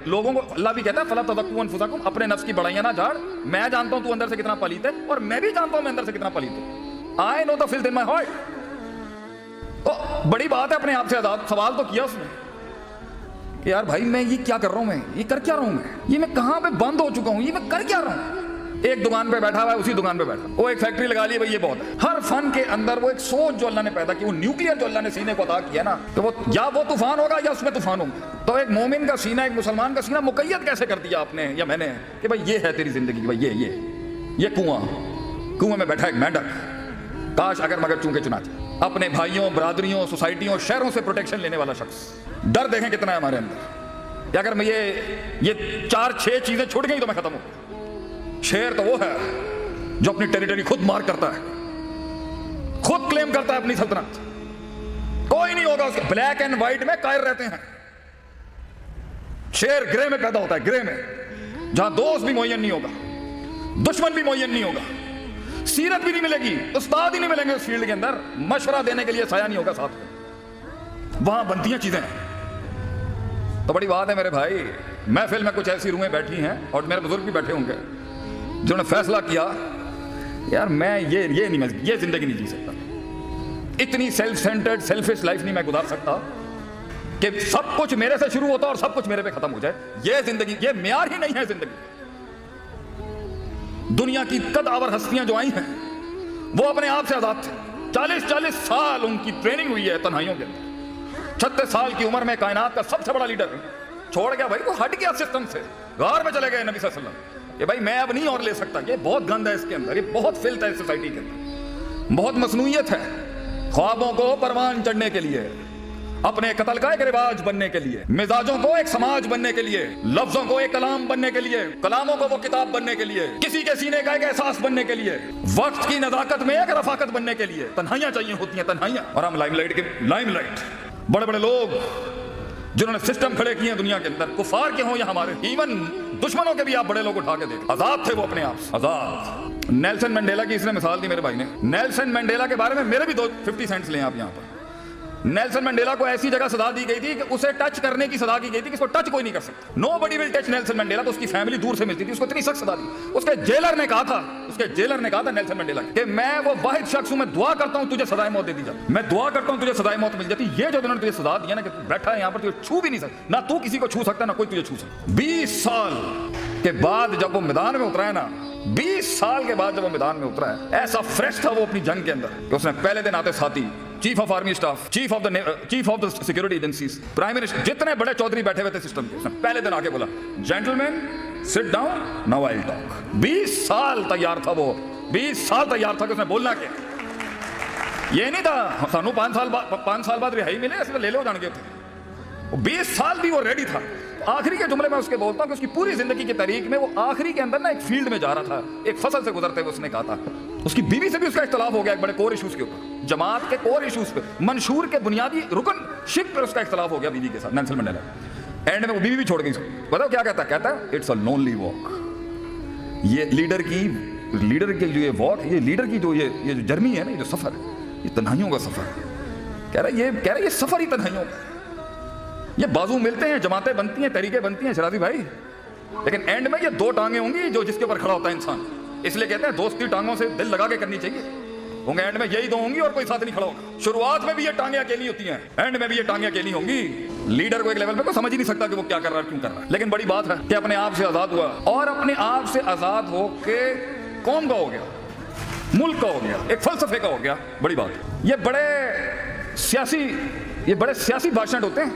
लोगों को अल्लाह भी कहता है फला तज़क्कू अनफुसकुम, अपने नफ्स की बड़ाइयां ना झाड़, मैं जानता हूं तू अंदर से कितना पलीत है और मैं भी जानता हूं मैं अंदर से कितना पलीत हूं। I know the filth in my heart. तो बड़ी बात है अपने आप से आजाद। सवाल तो किया उसने कि यार भाई मैं ये क्या कर रहा हूं, मैं ये कर क्या रहा हूं, मैं ये मैं कहां पे बंद हो चुका हूं, ये मैं कर क्या रहा हूं। एक दुकान पे बैठा हुआ है, उसी दुकान पे बैठा, वो एक फैक्ट्री लगा ली, भाई ये बहुत है। हर फन के अंदर वो एक सोच जो अल्लाह ने पैदा की, वो न्यूक्लियर जो अल्लाह ने सीने को अता किया ना, तो वो या वो तूफान होगा या उसमें तूफान होगा। तो एक मोमिन का सीना, एक मुसलमान का सीना मुकय्यद कैसे कर दिया आपने या मैंने कि भाई ये है तेरी जिंदगी, भाई ये कुआं में बैठा एक मेंढक, काश अगर मगर चूंके चुनाचे, अपने भाइयों, बरादरियों, सोसाइटियों, शहरों से प्रोटेक्शन लेने वाला शख्स। डर देखें कितना है हमारे अंदर, या अगर मैं ये 4-6 चीजें छूट गई तो मैं खत्म हूं। शेर तो वो है जो अपनी टेरिटरी खुद मार्क करता है, खुद क्लेम करता है अपनी सल्तनत, कोई नहीं होगा उसके। ब्लैक एंड व्हाइट में कायर रहते हैं, शेर ग्रे में पैदा होता है, ग्रे में, जहां दोस्त भी मुय्यन नहीं होगा, दुश्मन भी मुय्यन नहीं होगा, सीरत भी नहीं मिलेगी, उस्ताद ही नहीं मिलेंगे उस फील्ड के अंदर, मशवरा देने के लिए साया नहीं होगा साथ में, वहां बनती हैं चीजें। तो बड़ी बात है मेरे भाई, महफिल में कुछ ऐसी रूहें बैठी हैं और मेरे बुजुर्ग भी बैठे होंगे जिन्होंने फैसला किया यार मैं ये जिंदगी नहीं जी सकता, इतनी सेल्फ सेंटर्ड दुनिश लाइफ नहीं मैं गुजार सकता कि सब कुछ मेरे से शुरू होता और सब कुछ मेरे पे खत्म हो जाए। ये जिंदगी, ये म्यार ही नहीं है जिंदगी। दुनिया की कदावर हस्तियां जो आई हैं वो अपने आप से आजाद थे, 40-40 साल उनकी ट्रेनिंग हुई है तन्हाइयों के अंदर। 36 साल की उम्र में कायनात का सबसे बड़ा लीडर छोड़ गया भाई, वो हट गया सिस्टम से, गार में चले गए नबी सल्लल्लाहु अलैहि वसल्लम कि भाई मैं अब नहीं और ले सकता, ये बहुत गंद है इसके अंदर, ये बहुत फिल्थ है सोसाइटी के अंदर, बहुत मसनूइयत है। ख्वाबों को परवान चढ़ने के लिए, अपने कत्ल का एक रिवाज बनने के लिए, मिजाजों को एक समाज बनने के लिए, लफ्जों को एक कलाम बनने के लिए, कलामों को वो किताब बनने के लिए, किसी के सीने का एक एहसास बनने के लिए, वक्त की नजाकत में एक रफाकत बनने के लिए तन्हाइयां चाहिए होती हैं, तन्हाइयां। और हम लाइमलाइट बड़े बड़े लोग जिन्होंने सिस्टम खड़े किए हैं दुनिया के अंदर, कुफार के हों या हमारे, इवन दुश्मनों के भी आप बड़े लोग उठा के देख, आजाद थे वो अपने आप से, आजाद। नेल्सन मंडेला की इसने मिसाल दी मेरे भाई ने। नेल्सन मंडेला के बारे में मेरे भी 50 सेंट्स लें आप यहाँ पर। नेल्सन मंडेला को ऐसी जगह सजा दी गई थी कि उसे टच करने की सजा की गई थी कि इसको टच कोई नहीं कर सकता, nobody will touch Nelson Mandela. तो उसकी फैमिली दूर से मिलती थी, उसको इतनी सख्त सजा दी। उसके जेलर ने कहा था नेल्सन मंडेला कि मैं वो वाहिद शख्स हूं, मैं दुआ करता हूं तुझे सजाए मौत दे दी जाती, मैं दुआ करता हूं तुझे सजाए मौत मिल जाती। ये जो उन्होंने तुझे सजा दिया ना कि तू बैठा है यहाँ पर, तुझे छू भी नहीं सकता, ना तू किसी को छू सकता, ना कोई तुझे छू सकता। 20 साल के बाद जब वो मैदान में उतरा है ना, 20 साल के बाद जब वो मैदान में उतरा है, ऐसा फ्रेश था वो अपनी जंग के अंदर कि उसने पहले दिन आते साथी chief of army staff, chief of the security agencies, prime minister, जितने बड़े चौधरी बैठे हुए थे सिस्टम के, उसने पहले दिन आके बोला gentleman sit down now I will talk. 20 साल तैयार था वो, 20 साल तैयार था कि उसने बोलना क्या। ये नहीं था सानू 5 साल बाद रिहाई मिले ऐसे ले लो जान गए थे, 20 साल भी वो रेडी था। आखिरी के जुमले में उसके बोलता हूं कि उसकी पूरी जिंदगी की तारीख में वो आखिरी के अंदर ना एक फील्ड में जा रहा था, एक फसल से गुजरते हुए उसने कहा था, उसकी बीवी से भी उसका इख्तलाफ हो गया एक बड़े कोर इश्यूज के ऊपर, जमात के कोर इश्यूज पे, मंशूर के बुनियादी रुकन शिक पर उसका इख्तलाफ हो गया बीवी के साथ, नेल्सन मंडेला। एंड में वो बीवी भी छोड़ गई। बताओ क्या कहता है इट्स अ लोनली वॉक। ये लीडर की जो ये वॉक, ये लीडर की जो ये जो जर्नी है ना, ये जो सफर है, ये तन्हाइयों का सफर है। कह रहा है ये सफर ही तन्हाइयों का। ये बाजू मिलते हैं, जमातें बनती हैं, तरीके बनती हैं शराबी भाई, लेकिन एंड में ये 2 टांगे होंगी जो जिसके ऊपर खड़ा होता है इंसान। इसलिए कहते हैं दोस्ती टांगों से दिल लगा के करनी चाहिए, होंगे एंड में यही 2 होंगी और कोई साथ नहीं खड़ा होगा। शुरुआत में भी ये टांगे अकेली होती हैं, एंड में भी ये टांगे अकेली होंगी। लीडर को एक लेवल पे कोई समझ ही नहीं सकता कि वो क्या कर रहा है, क्यों कर रहा है। लेकिन बड़ी बात है कि अपने आप से आजाद हुआ, और अपने आप से आजाद हो के कौम का हो गया, मुल्क का हो गया, एक फलसफे का हो गया। बड़ी बात। ये बड़े सियासी भाषण होते हैं।